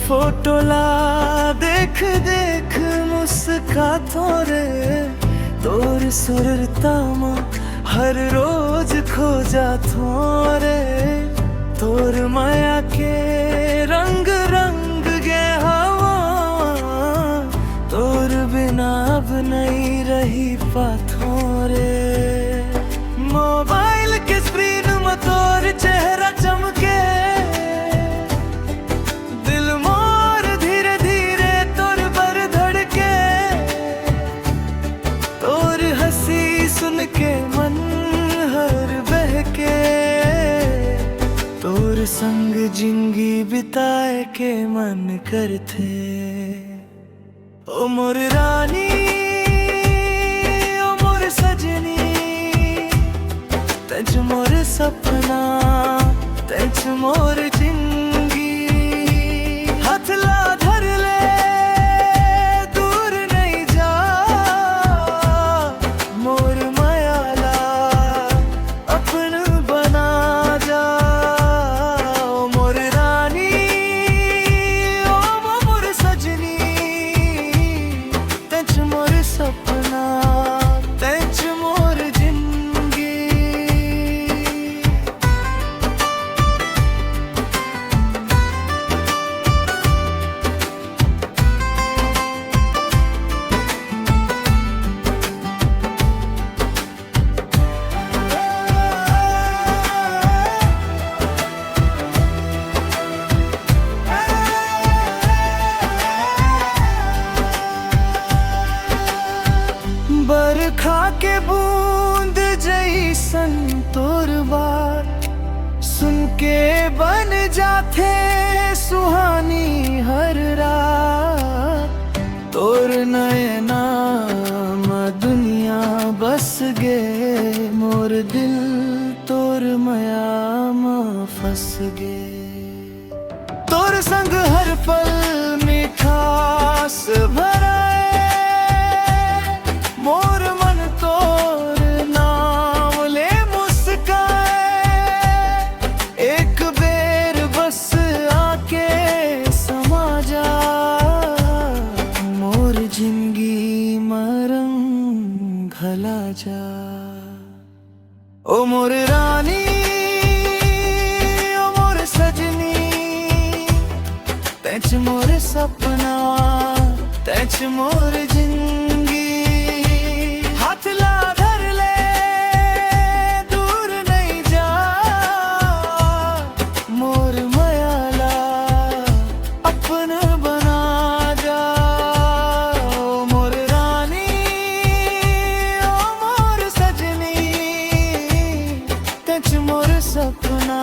फोटोला देख देख मुस्का थोरे तोर सुरतामा हर रोज खो जा थोरे तोर माया के रंग रंग गे हवा तोर बिना अब नहीं रही पाथोरे मोबाइल के स्क्रीन में तोर चेहरा चमके सुन के मन हर बहके तोर संग जिंदगी बिताए के मन करते ओ मोर रानी ओ मोर सजनी तेज मोर सपना तेज मोर जिंदगी हाथ ला धर ले बरखा के बूंद जैसन तोर बात सुन के बन जाते सुहानी हर रात तोर नयना में दुनिया बस गे मोर दिल तोर माया में फंस गे तोर संग हर पल मिठास भरा मोर मन तोर नाम ले मुस्काए एक बेर बस आके समा जा मोर जिंदगी मरंग घला जा ओ मोर रानी ओ मोर सजनी तेज मोर सपना तेज मोर जिंदगी हाथ ला धर ले दूर नहीं जा मोर मायाला अपन बना जा ओ मोर रानी ओ मोर सजनी तेज मोर सपना